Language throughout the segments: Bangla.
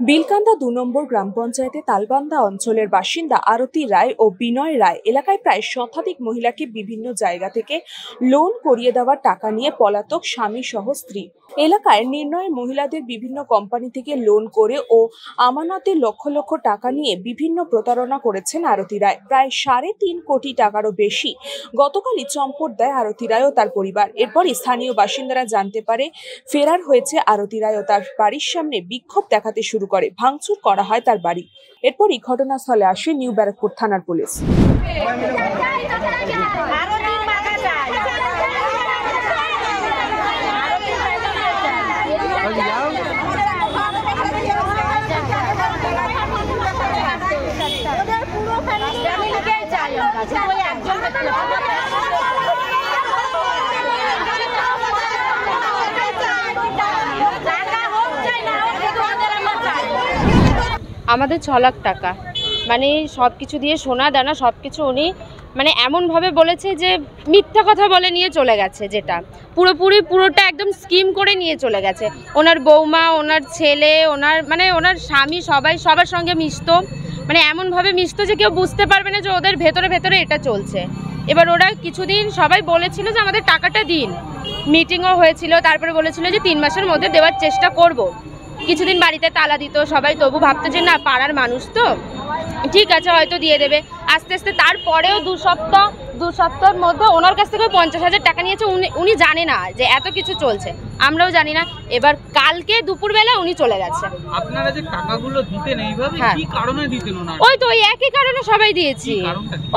বিলকান্দা ২ নম্বর গ্রাম পঞ্চায়েতে তালবান্ধা অঞ্চলের বাসিন্দা আরতি রায় ও বিনয় রায় এলাকায় প্রায় শতাধিক মহিলাকে বিভিন্ন জায়গা থেকে লোন করিয়ে দেওয়ার টাকা নিয়ে পলাতক স্বামী সহ স্ত্রী। এলাকায় নির্ণয় মহিলাদের বিভিন্ন কোম্পানি থেকে লোন করে ও আমানতে লক্ষ লক্ষ টাকা নিয়ে বিভিন্ন প্রতারণা করেছেন আরতি রায়। প্রায় ৩.৫ কোটি টাকারও বেশি গতকালই চম্পট দেয় আরতি রায় ও তার পরিবার। এরপরই স্থানীয় বাসিন্দারা জানতে পারে ফেরার হয়েছে আরতি রায় ও তার বাড়ির সামনে বিক্ষোভ দেখাতে শুরু করে, ভাঙচুর করা হয় তার বাড়ি। এরপরই ঘটনাস্থলে আসে নিউ ব্যারাকপুর থানার পুলিশ। আমাদের 6 লাখ টাকা, মানে সব কিছু দিয়ে সোনা দানা সব কিছু উনি মানে এমনভাবে বলেছে যে মিথ্যা কথা বলে নিয়ে চলে গেছে, যেটা পুরোটা একদম স্কিম করে নিয়ে চলে গেছে। ওনার বৌমা, ওনার ছেলে, ওনার স্বামী সবার সঙ্গে মিশতো, মানে এমনভাবে মিশতো যে কেউ বুঝতে পারবে না যে ওদের ভেতরে এটা চলছে। এবার ওরা কিছুদিন সবাই বলেছিল যে আমাদের টাকাটা দিন, মিটিংও হয়েছিল, তারপরে বলেছিল যে 3 মাসের মধ্যে দেওয়ার চেষ্টা করব। কিছুদিন বাড়িতে তালা দিত, সবাই তবু ভাবতো যে না, পাড়ার মানুষ তো ঠিক আছে হয়তো দিয়ে দেবে। আস্তে আস্তে তারপরেও দু সপ্তাহের মধ্যে ওনার কাছ থেকে 50,000 টাকা নিয়েছে। উনি জানে না যে এত কিছু চলছে, আমরাও জানি না। এবার কালকে দুপুরবেলা উনি চলে গেছে। আপনারা যে টাকাগুলো দিতেন এইভাবে কি কারণে দিতেন ওনারা? ওই তো ওই একই কারণে সবাই দিয়েছি।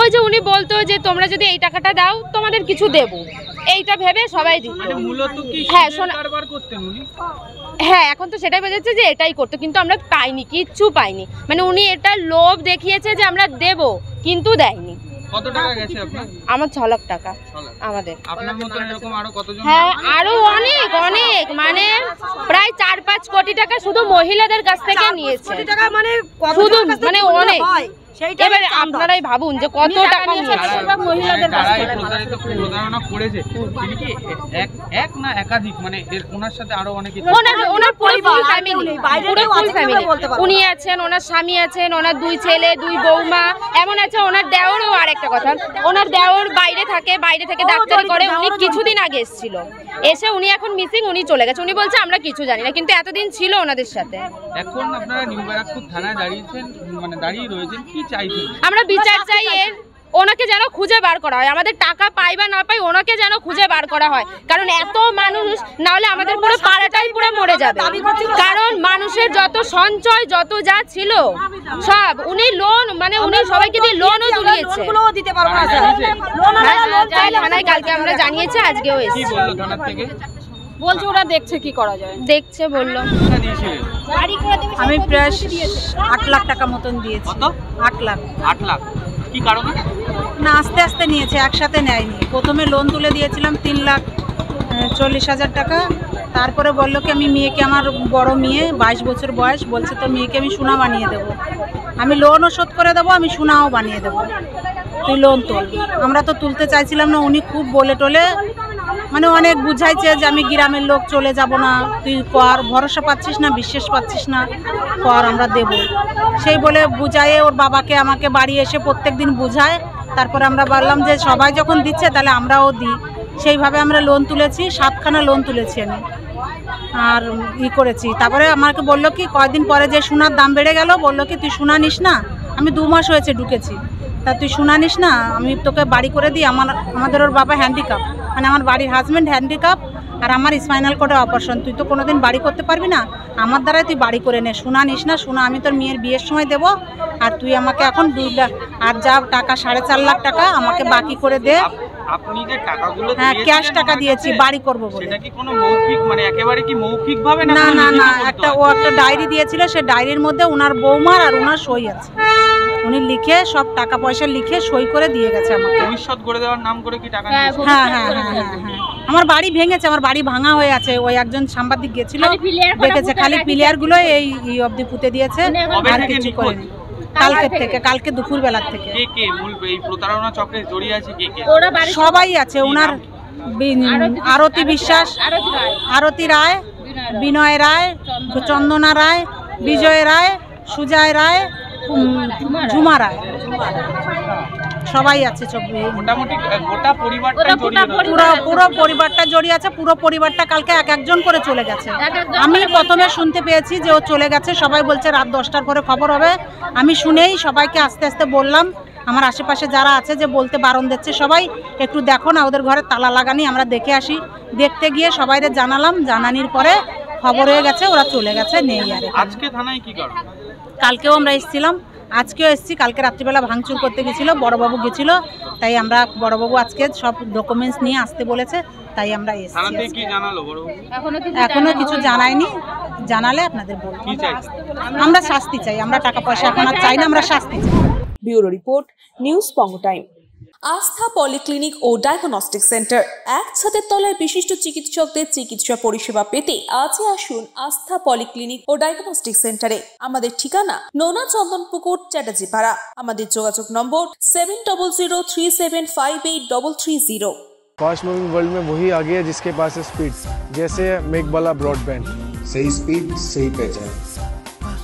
ওই যে উনি বলতো যে তোমরা যদি এই টাকাটা দাও তোমাদের কিছু দেব, এইটা ভেবে সবাই দিত। মানে মূলত কি কারবার করতেন উনি? হ্যাঁ, এখন তো সেটাই বোঝাচ্ছে যে এটাই করতো, কিন্তু আমরা পাইনি, কিচ্ছু পাইনি। মানে উনি এটা লোভ দেখিয়েছে যে আমরা দেব, কিন্তু দেয়নি। কত টাকা গেছে আপনার? আমার 6 লাখ টাকা। আমাদের আপনার মতন এরকম আরো কতজন? হ্যাঁ, আরো অনেক মানে প্রায় 4-5 কোটি টাকা শুধু মহিলাদের কাছ থেকে নিয়েছে। শুধু মানে অনেক। এবার আপনারাই ভাবুন যে কত টাকা নিয়েছে মহিলাদের কাছ থেকে। প্রতারণা করেছে তিনি কি এক না একাধিক? মানে ওনার সাথে আরো অনেকে? ওনার ফুল ফ্যামিলি। উনি আছেন, ওনার স্বামী আছেন, ওনার 2 ছেলে, 2 বৌমা, এমন আছে ওনার দেওরও। আর একটা কথা, ওনার দেওর বাইরে থেকে ডাক্তারি করে। উনি কিছুদিন আগে এসেছিল, এসে উনি এখন মিসিং, উনি চলে গেছে। উনি বলছে আমরা কিছু জানি না, কিন্তু এতদিন ছিল ওনাদের সাথে। এখন আপনারা নিউ ব্যারাকপুর থানায় দাঁড়িয়ে রয়েছেন, কি চাইছেন? আমরা বিচার চাই, ওনাকে যেন খুঁজে বার করা হয়। আমাদের টাকা পাই বা না পাই, ওনাকে যেন খুঁজে বার করা হয়। কারণ এত মানুষ না হলে আমাদের পুরো পাড়াটাই পুরো মরে যাবে। কারণ মানুষের যত সঞ্চয়, যত যা ছিল সব উনি লোন, মানে উনি সবাইকে দিয়ে লোনও তুলিয়েছে। থানায় কালকে আমরা জানিয়েছি, আজকেও এসেছি। বলছে ওরা দেখছে কি করা যায়, দেখছে বললো। আমি প্রায় 8 লাখ টাকা মতন দিয়েছি। 8 লাখ। কি কারণে? না, আস্তে আস্তে নিয়েছে, একসাথে নেয়নি। প্রথমে লোন তুলে দিয়েছিলাম 3,40,000 টাকা। তারপরে বললো কি আমি মেয়েকে, আমার বড় মেয়ে 22 বছর বয়স, বলছে তো মেয়েকে আমি সোনা বানিয়ে দেবো, আমি লোনও শোধ করে দেবো, আমি সোনাও বানিয়ে দেবো, তুই লোন তোল। আমরা তো তুলতে চাইছিলাম না। উনি খুব বলে টোলে মানে অনেক বুঝাইছে যে আমি গ্রামের লোক, চলে যাব না, তুই কর, ভরসা পাচ্ছিস না, বিশ্বাস পাচ্ছিস না, কর, আমরা দেব। সেই বলে বুঝায়ে ওর বাবাকে আমাকে বাড়ি এসে প্রত্যেক দিন বুঝায়। তারপরে আমরা বললাম যে সবাই যখন দিচ্ছে তাহলে আমরাও দিই। সেইভাবে আমরা লোন তুলেছি, 7খানা লোন তুলেছি আমি, আর করেছি। তারপরে আমাকে বললো কি কয়েকদিন পরে যে সোনার দাম বেড়ে গেল, বললো কি তুই সোনা নিস না, আমি 2 মাস হয়েছে ঢুকেছি, তা তুই সোনা নিস না, আমি তোকে বাড়ি করে দিই। আমাদের ওর বাবা হ্যান্ডিক্যাপ, মানে আমার বাড়ির হাজব্যান্ড হ্যান্ডিক্যাপ, আর আমার স্পাইনাল কোর্ডে অপারেশন, তুই তো কোনোদিন বাড়ি করতে পারবি না, আমার দ্বারাই তুই বাড়ি করে নে, সোনা নিস না, সোনা আমি তোর মেয়ের বিয়ের সময় দেবো, আর তুই আমাকে এখন 2 লাখ আর যা টাকা 4.5 লাখ টাকা আমাকে বাকি করে দে। আপনি যে টাকাগুলো হ্যাঁ, ক্যাশ টাকা দিয়েছি বাড়ি করবো বলে। সেটা কি কোনো মৌখিক, মানে একেবারে কি মৌখিক ভাবে? না, একটা ডায়েরি দিয়েছিল, সে ডায়েরির মধ্যে ওনার বৌমার আর ওনার সই আছে। উনি লিখে সব টাকা পয়সা লিখে সই করে দিয়ে গেছে আমাকে। ভবিষ্যৎ করে দেওয়ার নাম করে কি টাকা? হ্যাঁ। আমার বাড়ি ভেঙেছে, আমার বাড়ি ভাঙা হয়ে আছে। ওই একজন সাংবাদিক গেছিল, দেখেছে, খালি প্লেয়ার গুলো এই অবধি পুঁতে দিয়েছে, আর কিছু করেনি। কালকে দুপুর বেলার থেকে। কে মূল এই প্রতারণা চক্রে জড়িয়ে আছে? কে সবাই আছে। ওনার আরতি বিশ্বাস, আরতি রায়, বিনয় রায়, চন্দনা রায়, বিজয় রায়, সুজয় রায়, ঝুমা রায়, সবাই আছে। মোটামুটি গোটা পরিবারটা পুরো পরিবারটা জড়িয়ে আছে। পুরো পরিবারটা কালকে এক একজন করে চলে গেছে। আমি প্রথমে শুনতে পেয়েছি যে ও চলে গেছে, সবাই বলছে রাত 10টার পরে খবর হবে। আমি শুনেই সবাইকে আস্তে আস্তে বললাম, আমার আশেপাশে যারা আছে যে বলতে বারণ দিচ্ছে, সবাই একটু দেখো না ওদের ঘরে তালা লাগানি, আমরা দেখে আসি। দেখতে গিয়ে সবাইরে জানালাম, জানানির পরে খবর হয়ে গেছে ওরা চলে গেছে, নেই আর। আজকে থানায় কি কারণ? কালকেও আমরা এসেছিলাম, আজকেও এসেছি। কালকে রাত্রিবেলা ভাঙচুর করতে গেছিল, বড়বাবু গেছিল, তাই আমরা বড়বাবু আজকে সব ডকুমেন্টস নিয়ে আসতে বলেছে, তাই আমরা এসেছি। এখনো কিছু জানায়নি, জানালে আপনাদের বলবো। আমরা শাস্তি চাই, আমরা টাকা পয়সা এখন আর চাই না, আমরা শাস্তি চাই। ব্যুরো রিপোর্ট, নিউজ বঙ্গ টাইম। আস্থা পলিক্লিনিক ও ডায়াগনস্টিক সেন্টার, এক ছাদের তলায় বিশিষ্ট চিকিৎসকদের চিকিৎসা পরিষেবা পেতে আজই আসুন আস্থা পলিক্লিনিক ও ডায়াগনস্টিক সেন্টারে। আমাদের ঠিকানা নোনা চন্দনপুকুর, চ্যাটার্জিপাড়া। আমাদের যোগাযোগ নম্বর 7003758330। फास्ट मूविंग वर्ल्ड में वही आगे है जिसके पास है स्पीड, जैसे मेघबाला ब्रॉडबैंड। सही स्पीड सही पहचान।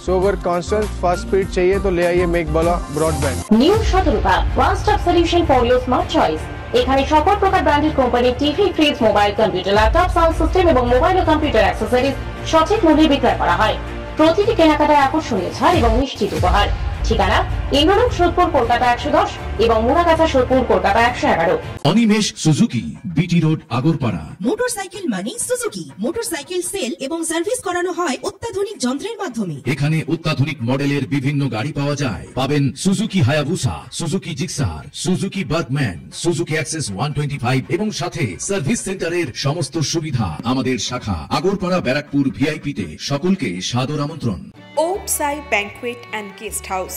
सो अगर कांस्टेंट फास्ट स्पीड चाहिए तो ले आइए Meghbala broadband. New Shatarupa one stop solution for your smart choice. এখানে সকল প্রকার ব্র্যান্ডেড কোম্পানির TV, fridge, mobile, computer, laptop, sound system এবং মোবাইল ও কম্পিউটার অ্যাক্সেসরিজ সঠিক মূল্যে বিক্রয় করা হয়। প্রতিটি কেনাকাটায় আকর্ষণীয় ছাড় এবং নিশ্চিত উপহার। ঠিকানা ইন্দ্রলোক, সোদপুর, কলকাতা 110 এবং Muragachha, Sodepur, Kolkata 111। Animesh Suzuki, BT road, Agarpara. Motorcycle মানে সুজুকি। মোটরসাইকেল সেল এবং সার্ভিস করানো হয় অত্যাধুনিক যন্ত্রের মাধ্যমে। এখানে অত্যাধুনিক মডেলের বিভিন্ন গাড়ি পাওয়া যায়। পাবেন Suzuki Hayabusa, Suzuki Gixxer, Suzuki Bergman, Suzuki access 125 এবং সাথে সার্ভিস সেন্টারের সমস্ত সুবিধা। আমাদের শাখা আগরপাড়া, ব্যারাকপুর ভিআইপি তে। সকলকে সাদর আমন্ত্রণ। ওম সাই ব্যাংকুয়েট অ্যান্ড গেস্ট হাউস।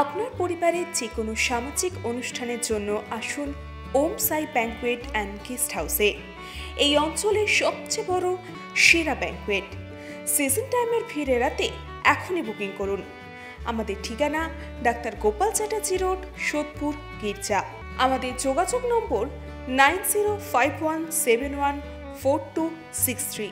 আপনার পরিবারের যে কোনো সামাজিক অনুষ্ঠানের জন্য আসুন ওম সাই ব্যাংকুয়েট অ্যান্ড গেস্ট হাউসে। এই অঞ্চলের সবচেয়ে বড় সেরা ব্যাংকুয়েট। সিজন টাইমের ভিড় এড়াতে এখনই বুকিং করুন। আমাদের ঠিকানা ডাক্তার গোপাল চ্যাটার্জি রোড, সোদপুর, গির্জা। আমাদের যোগাযোগ নম্বর 9051714263।